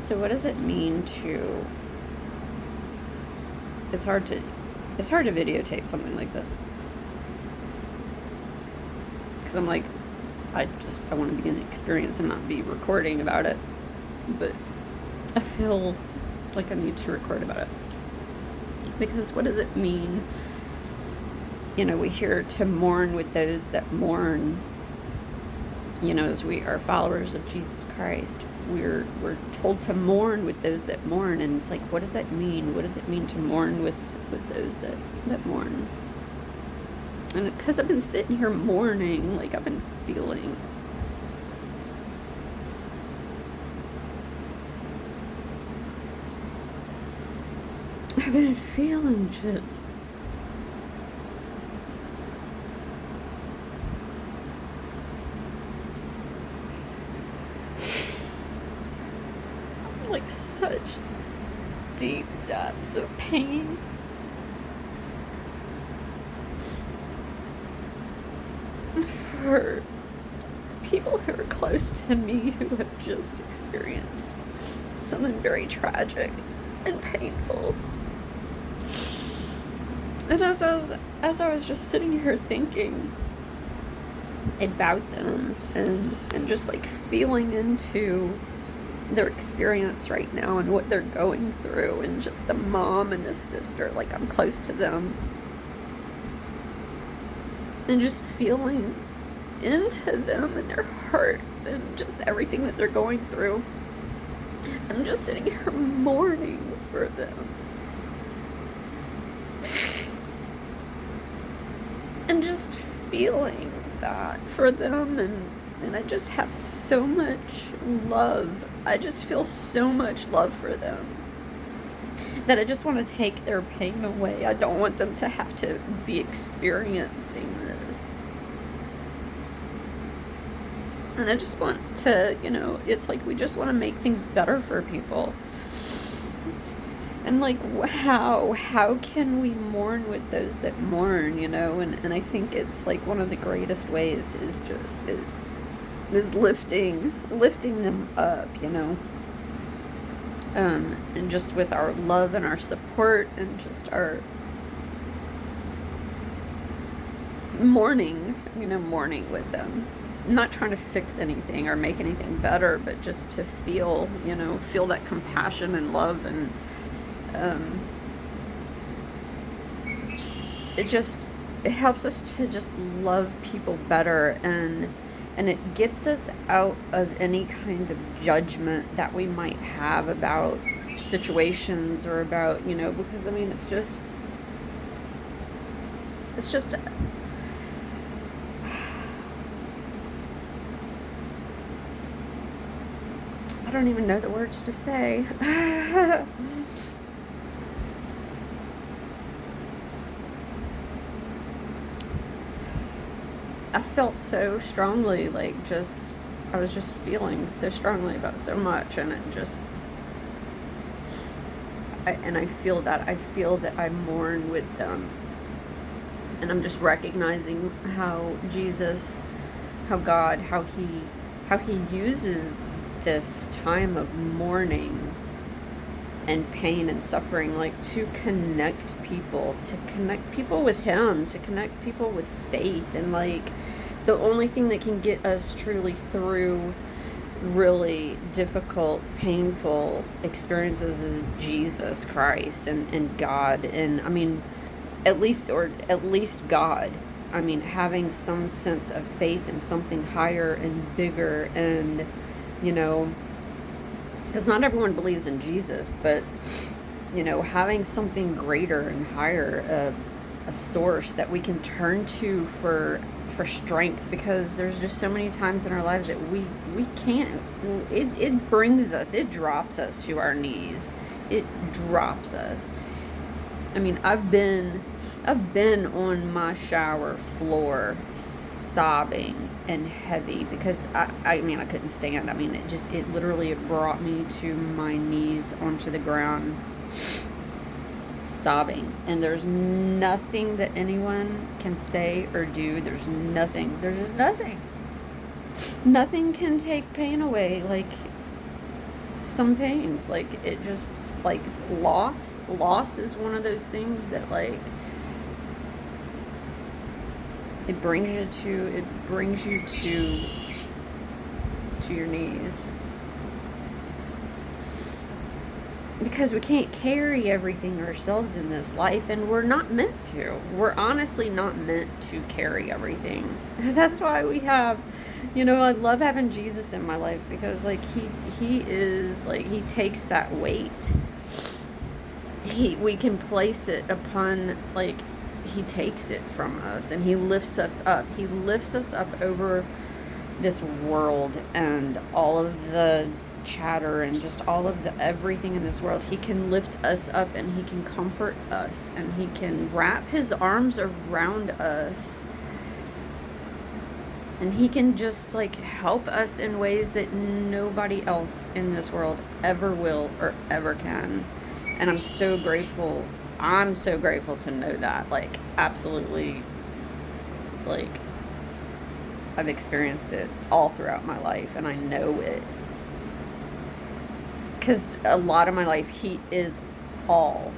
So what does it mean to... It's hard to videotape something like this. Because I'm like, I want to begin an experience and not be recording about it. But I feel like I need to record about it. Because what does it mean? You know, we hear to mourn with those that mourn. You know, as we are followers of Jesus Christ, we're told to mourn with those that mourn. And it's like, what does that mean? What does it mean to mourn with those that mourn? And because I've been sitting here mourning, like I've been feeling. I've been feeling just like such deep depths of pain. For people who are close to me who have just experienced something very tragic and painful. And as I was just sitting here thinking about them and just like feeling into their experience right now and what they're going through, and just the mom and the sister, like I'm close to them, and just feeling into them and their hearts and just everything that they're going through. I'm just sitting here mourning for them. And just feeling that for them, and I just have so much love. I just feel so much love for them that I just want to take their pain away. I don't want them to have to be experiencing this. And I just want to, you know, it's like we just want to make things better for people. And like, how can we mourn with those that mourn, you know? And I think it's like one of the greatest ways is lifting them up, you know? And just with our love and our support and just our mourning, you know, mourning with them. Not trying to fix anything or make anything better, but just to feel, you know, feel that compassion and love, and it helps us to just love people better, and it gets us out of any kind of judgment that we might have about situations or about, you know, because I mean, it's just I don't even know the words to say. I felt so strongly, like I was just feeling so strongly about so much, and it just, I feel that I mourn with them. And I'm just recognizing how Jesus, how God, how he uses this time of mourning and pain and suffering, like to connect people with him, to connect people with faith. And like the only thing that can get us truly through really difficult, painful experiences is Jesus Christ and God. And I mean, at least God. I mean, having some sense of faith in something higher and bigger, and you know, because not everyone believes in Jesus, but you know, having something greater and higher, a source that we can turn to for strength, because there's just so many times in our lives that we can't. It brings us, it drops us to our knees. It drops us. I mean, I've been on my shower floor sobbing and heavy because I mean, I couldn't stand. I mean, it literally brought me to my knees onto the ground sobbing. And there's nothing that anyone can say or do. There's just nothing can take pain away. Like, some pains. Like, it just, like, loss is one of those things that, like, it brings you to your knees. Because we can't carry everything ourselves in this life, and we're not meant to. We're honestly not meant to carry everything. That's why we have, I love having Jesus in my life, because, like, he is, like, he takes that weight. We can place it upon, like, he takes it from us, and he lifts us up. He lifts us up over this world and all of the chatter and just all of the everything in this world. He can lift us up, and he can comfort us, and he can wrap his arms around us, and he can just, like, help us in ways that nobody else in this world ever will or ever can. And I'm so grateful to know that. Like, absolutely, like, I've experienced it all throughout my life, and I know it. Because a lot of my life, he is all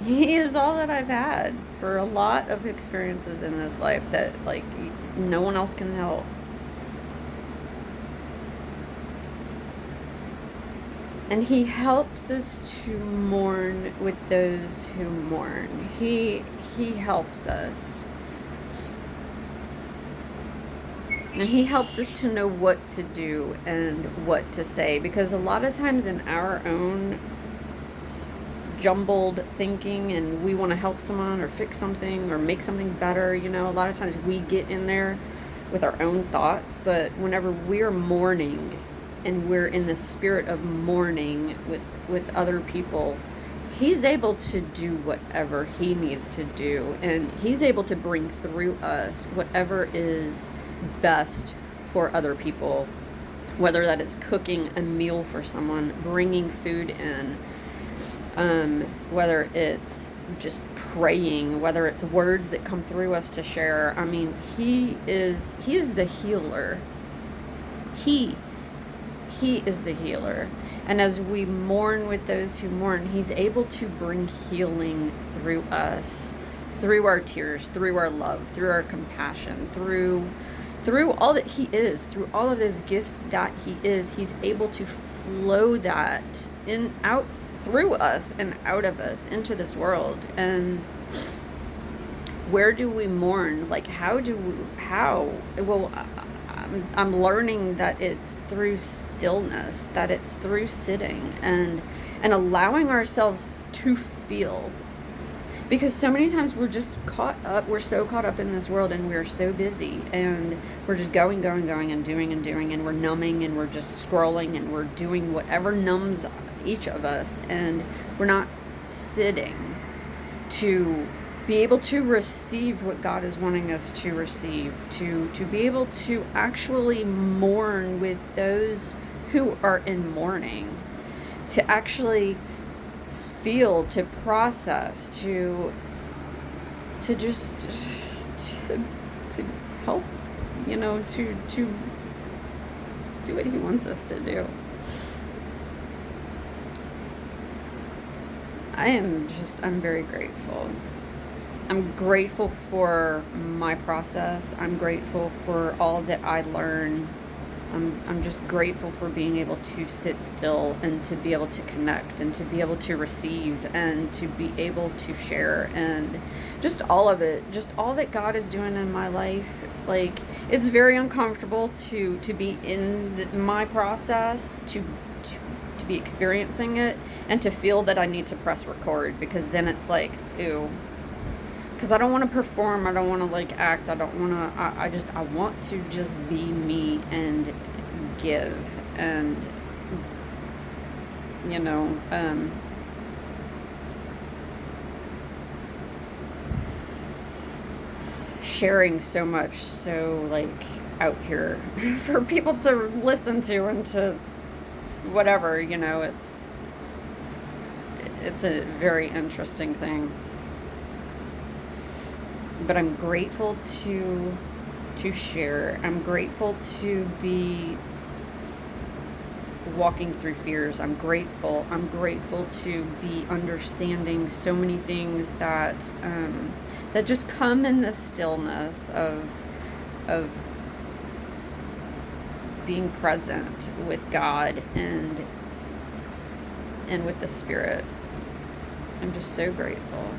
that I've had for a lot of experiences in this life that, like, no one else can help. And he helps us to mourn with those who mourn. He helps us. And he helps us to know what to do and what to say. Because a lot of times in our own jumbled thinking, and we want to help someone or fix something or make something better, a lot of times we get in there with our own thoughts. But whenever we're mourning, and we're in the spirit of mourning with other people, he's able to do whatever he needs to do. And he's able to bring through us whatever is best for other people, whether that is cooking a meal for someone, bringing food in, whether it's just praying, whether it's words that come through us to share. I mean, he is the healer. He is the healer. And as we mourn with those who mourn, he's able to bring healing through us, through our tears, through our love, through our compassion, through all that he is, through all of those gifts that he is. He's able to flow that out through us and out of us into this world. And where do we mourn? Like, well, I'm learning that it's through stillness, that it's through sitting and allowing ourselves to feel. Because so many times we're so caught up in this world, and we're so busy, and we're just going and doing, and we're numbing, and we're just scrolling, and we're doing whatever numbs each of us, and we're not sitting to be able to receive what God is wanting us to receive, to be able to actually mourn with those who are in mourning, to actually feel, to process, to just to help, to do what he wants us to do. I'm very grateful. I'm grateful for my process. I'm grateful for all that I learn. I'm just grateful for being able to sit still, and to be able to connect, and to be able to receive, and to be able to share, and just all of it, just all that God is doing in my life. Like, it's very uncomfortable to be in my process, to be experiencing it, and to feel that I need to press record, because then it's like, ew. Because I don't want to perform, I don't want to, like, act, I don't want to, I want to just be me and give, and, sharing so much, so, like, out here for people to listen to, and to whatever, it's a very interesting thing. But I'm grateful to share. I'm grateful to be walking through fears. I'm grateful. I'm grateful to be understanding so many things that that just come in the stillness of being present with God and with the Spirit. I'm just so grateful.